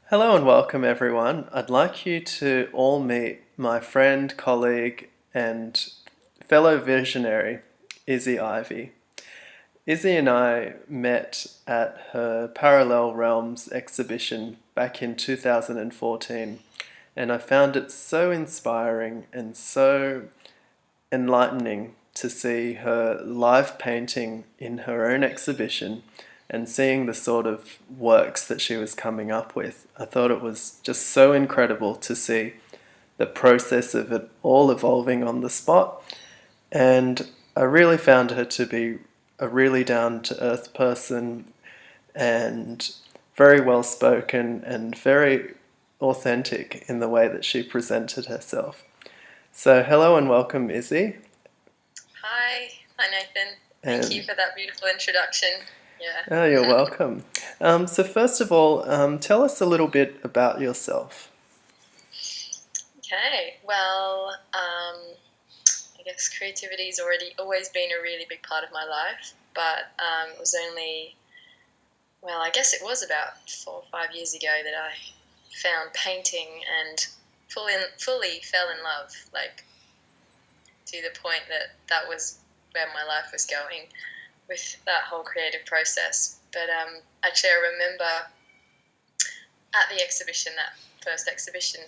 Hello and welcome, everyone. I'd like you to all meet my friend, colleague, and fellow visionary, Izzy Ivy. Izzy and I met at her Parallel Realms exhibition back in 2014, and I found it so inspiring and so enlightening to see her live painting in her own exhibition and seeing the sort of works that she was coming up with. I thought it was just so incredible to see the process of it all evolving on the spot. And I really found her to be a really down to earth person and very well spoken and very authentic in the way that she presented herself. So, hello and welcome, Izzy. Hi Nathan. Thank you And for that beautiful introduction. Yeah. oh, you're welcome. So, first of all, tell us a little bit about yourself. Okay. Well, I guess creativity's always been a really big part of my life, but it was only, well, I guess it was about 4 or 5 years ago that I found painting and fully fell in love, like to the point that that was where my life was going with that whole creative process. But actually, I remember at the exhibition, that first exhibition,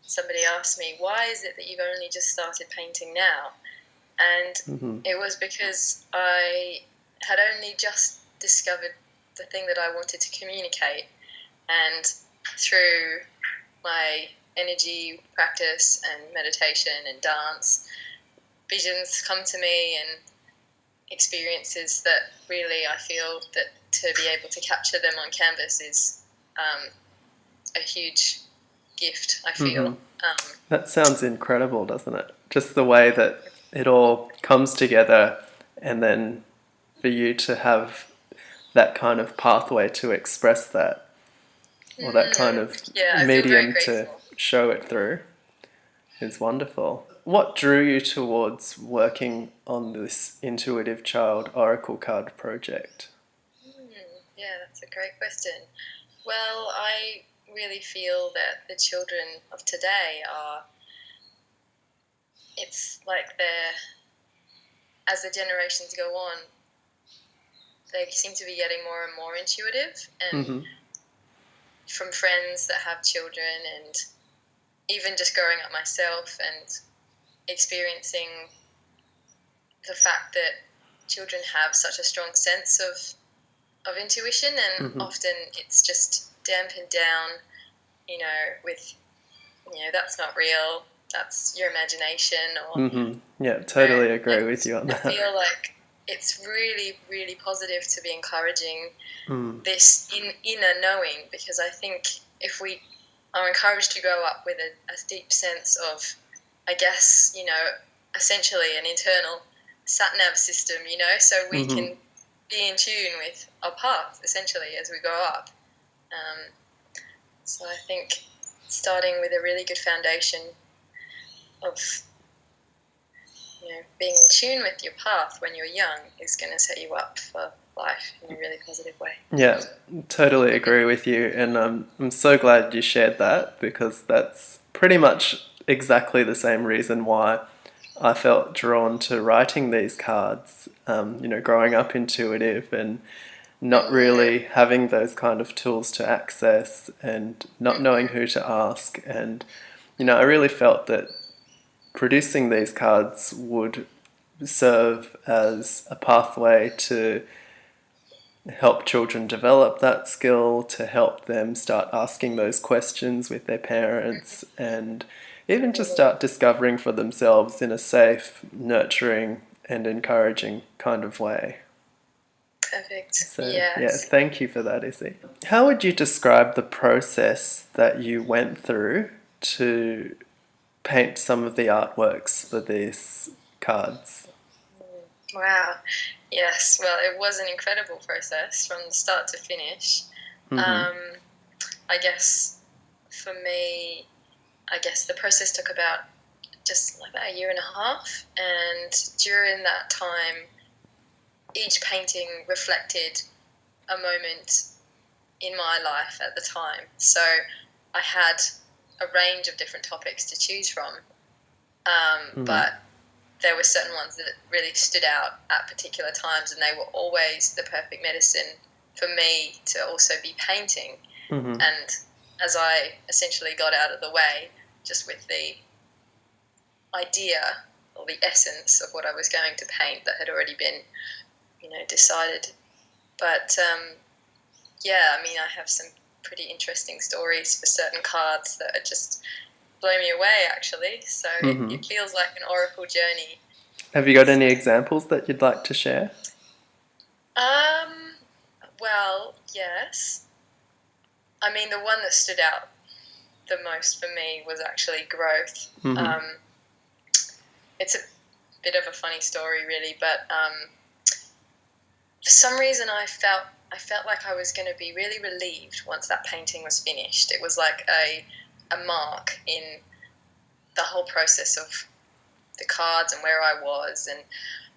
somebody asked me, "Why is it that you've only just started painting now?" And it was because I had only just discovered the thing that I wanted to communicate, and through my energy practice and meditation and dance, visions come to me and experiences that really I feel that to be able to capture them on canvas is a huge gift, I feel. That sounds incredible, doesn't it? Just the way that it all comes together, and then for you to have that kind of pathway to express that, or that kind of Yeah, I feel very medium to grateful. show it through, is wonderful. What drew you towards working on this Intuitive Child Oracle Card project? Yeah, that's a great question. Well, I really feel that the children of today are, it's like they're, as the generations go on, they seem to be getting more and more intuitive. And Mm-hmm. from friends that have children, and even just growing up myself and experiencing the fact that children have such a strong sense of intuition, and Mm-hmm. often it's just dampened down, with, that's not real, that's your imagination, or, Mm-hmm. Yeah, totally agree and with you on I that. feel like it's really, really positive to be encouraging Mm. this inner knowing, because I think if we are encouraged to grow up with a deep sense of, I guess, essentially an internal sat nav system, so we Mm-hmm. can be in tune with our path essentially as we grow up. Um, so I think starting with a really good foundation of, being in tune with your path when you're young is going to set you up for life in a really positive way. Yeah, totally agree with you, and I'm so glad you shared that because that's pretty much exactly the same reason why I felt drawn to writing these cards. Growing up intuitive and not really having those kind of tools to access and not knowing who to ask, and I really felt that producing these cards would serve as a pathway to help children develop that skill, to help them start asking those questions with their parents, and even just start discovering for themselves in a safe, nurturing, and encouraging kind of way. Perfect. So, yeah, Yes. thank you for that, Izzy. How would you describe the process that you went through to paint some of the artworks for these cards? Wow. Yes. Well, it was an incredible process from the start to finish. Mm-hmm. Um, I guess for me, I guess the process took about just like about a year and a half, and during that time, each painting reflected a moment in my life at the time. So I had a range of different topics to choose from, but there were certain ones that really stood out at particular times, and they were always the perfect medicine for me to also be painting. And as I essentially got out of the way, just with the idea or the essence of what I was going to paint that had already been, decided. But I mean, I have some pretty interesting stories for certain cards that are just blow me away, actually. So it feels like an oracle journey. Have you got any examples that you'd like to share? Well, yes. I mean, the one that stood out the most for me was actually growth. It's a bit of a funny story, really, but for some reason I felt like I was going to be really relieved once that painting was finished. It was like a mark in the whole process of the cards and where I was. And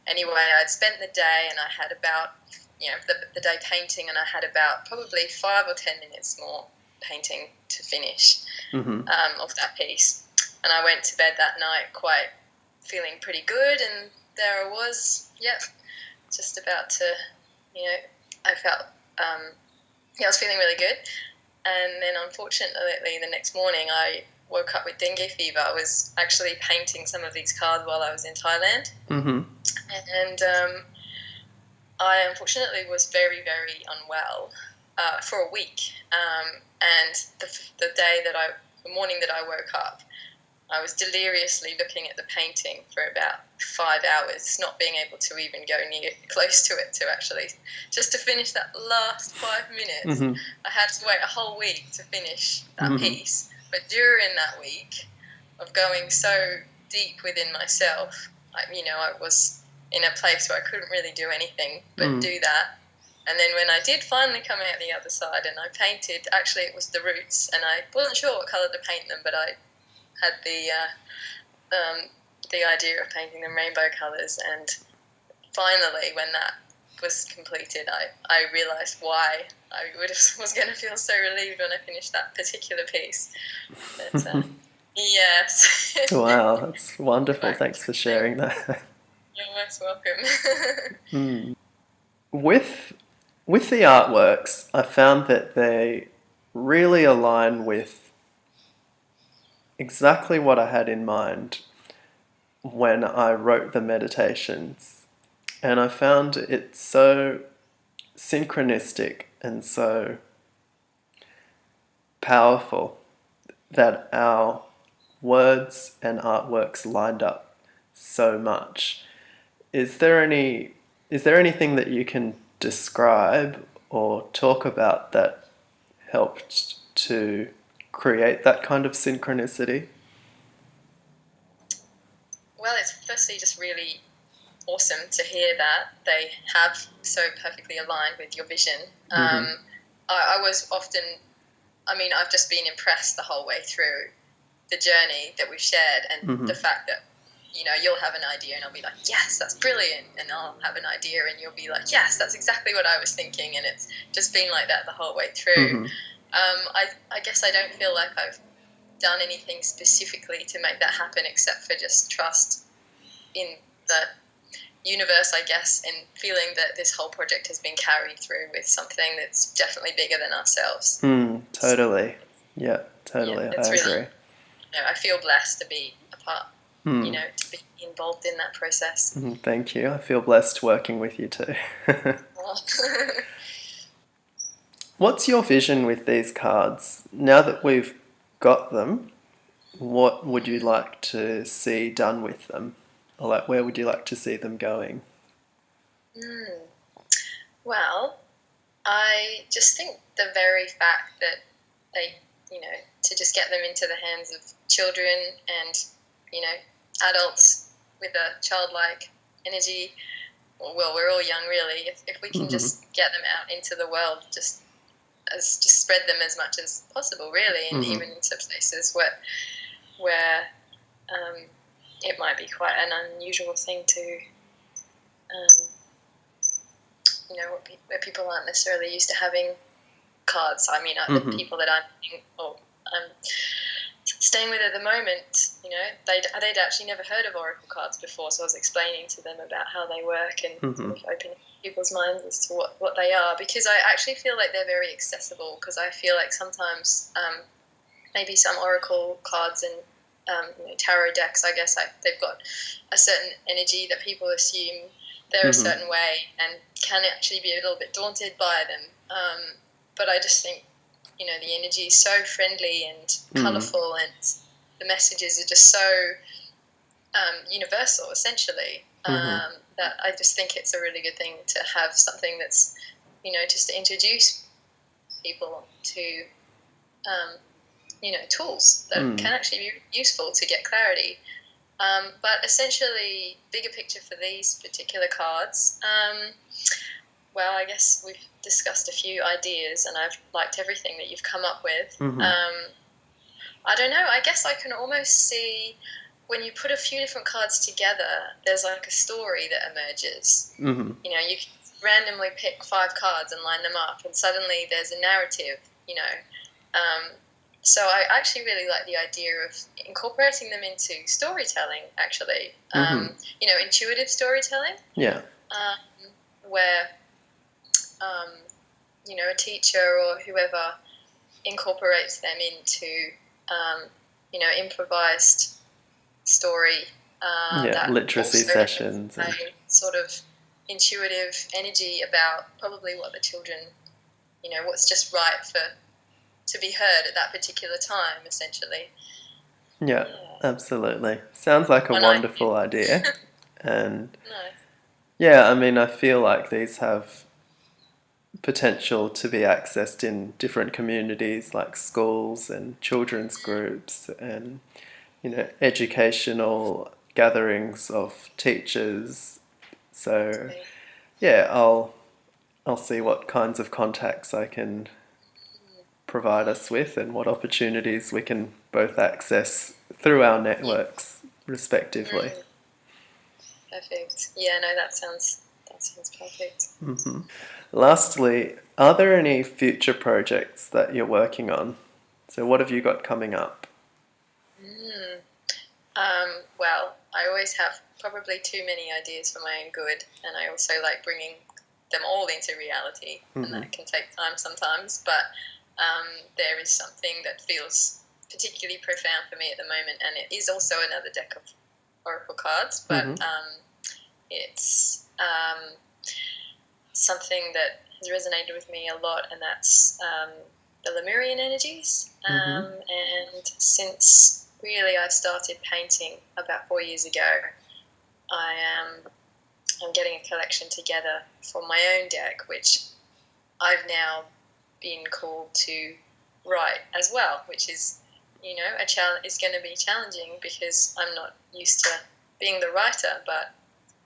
anyway, I'd spent the day, and I had about, the day painting, and I had about probably 5 or 10 minutes more painting to finish of that piece. And I went to bed that night quite feeling pretty good, and there I was, just about to, I felt, I was feeling really good. And then unfortunately the next morning I woke up with dengue fever. I was actually painting some of these cards while I was in Thailand. And I unfortunately was very, very unwell for a week. And the morning that I woke up, I was deliriously looking at the painting for about 5 hours, not being able to even go close to it just to finish that last 5 minutes. I had to wait a whole week to finish that piece. But during that week of going so deep within myself, I was in a place where I couldn't really do anything but do that. And then when I did finally come out the other side and I painted, actually it was the roots, and I wasn't sure what colour to paint them, but I had the idea of painting them rainbow colours. And finally, when that was completed, I realised why I was going to feel so relieved when I finished that particular piece. But, yes. Wow, that's wonderful. Thanks for sharing that. You're most welcome. With the artworks, I found that they really align with exactly what I had in mind when I wrote the meditations. And I found it so synchronistic and so powerful that our words and artworks lined up so much. Is there anything that you can describe or talk about that helped to create that kind of synchronicity? Well, it's firstly just really awesome to hear that they have so perfectly aligned with your vision. I was often, I've just been impressed the whole way through the journey that we've shared, and the fact that, you'll have an idea and I'll be like, yes, that's brilliant. And I'll have an idea and you'll be like, yes, that's exactly what I was thinking. And it's just been like that the whole way through. I guess I don't feel like I've done anything specifically to make that happen, except for just trust in the universe, I guess, and feeling that this whole project has been carried through with something that's definitely bigger than ourselves. Totally. Yeah, totally. I agree. I feel blessed to be a part, to be involved in that process. Thank you. I feel blessed working with you too. What's your vision with these cards? Now that we've got them, what would you like to see done with them? Or where would you like to see them going? Well, I just think the very fact that they, to just get them into the hands of children and, adults with a childlike energy, well, we're all young really, if we can just get them out into the world, just spread them as much as possible really, and even into places where it might be quite an unusual thing to, where people aren't necessarily used to having cards. I mean, the people that I'm staying with at the moment, you know, they'd actually never heard of oracle cards before, so I was explaining to them about how they work and sort of opening people's minds as to what they are, because I actually feel like they're very accessible, because I feel like sometimes maybe some oracle cards and tarot decks, I guess they've got a certain energy that people assume they're a certain way and can actually be a little bit daunted by them. But I just think, you know, the energy is so friendly and colourful, and the messages are just so universal, essentially, that I just think it's a really good thing to have something that's, you know, just to introduce people to, you know, tools that can actually be useful to get clarity. But essentially, bigger picture for these particular cards, well, I guess we've discussed a few ideas and I've liked everything that you've come up with. I don't know, I guess I can almost see when you put a few different cards together, there's like a story that emerges. You know, you can randomly pick 5 cards and line them up and suddenly there's a narrative, you know. So I actually really like the idea of incorporating them into storytelling, actually. You know, intuitive storytelling. Yeah. Where, you know, a teacher or whoever incorporates them into, you know, improvised story. That literacy also sessions. has a sort of intuitive energy about probably what the children, you know, what's just right to be heard at that particular time, essentially. Yeah, absolutely. Sounds like a wonderful idea. And yeah, I mean, I feel like these have potential to be accessed in different communities like schools and children's groups and, you know, educational gatherings of teachers. So yeah, I'll see what kinds of contacts I can provide us with and what opportunities we can both access through our networks respectively. Perfect. Yeah, no, that sounds perfect. Lastly, are there any future projects that you're working on? So what have you got coming up? Well, I always have probably too many ideas for my own good, and I also like bringing them all into reality, and that can take time sometimes, but there is something that feels particularly profound for me at the moment, and it is also another deck of oracle cards, but it's something that has resonated with me a lot, and that's the Lemurian energies. And since really I started painting about 4 years ago, I'm getting a collection together for my own deck, which I've now been called to write as well, which is, you know, it's going to be challenging because I'm not used to being the writer, but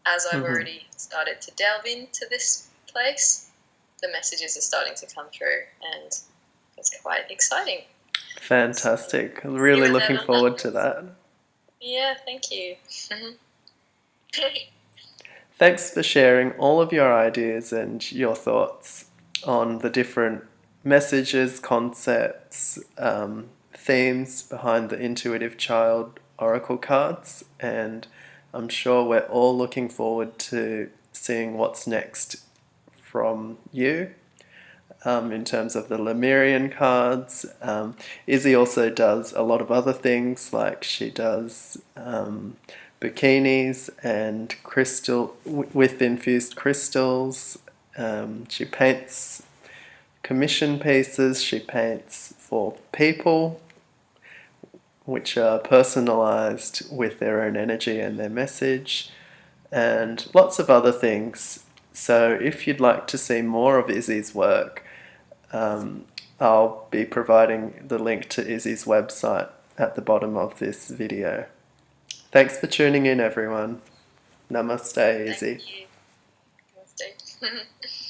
as I've already started to delve into this place, the messages are starting to come through, and it's quite exciting. Fantastic. I'm really looking forward to that. Yeah, thank you. Thanks for sharing all of your ideas and your thoughts on the different messages, concepts, themes behind the Intuitive Child Oracle cards, and I'm sure we're all looking forward to seeing what's next from you. In terms of the Lemurian cards. Izzy also does a lot of other things, like she does bikinis and crystal with infused crystals. She paints commission pieces. She paints for people, which are personalized with their own energy and their message, and lots of other things. So if you'd like to see more of Izzy's work, I'll be providing the link to Izzy's website at the bottom of this video. Thanks for tuning in, everyone. Namaste, Izzy. Thank you. Namaste.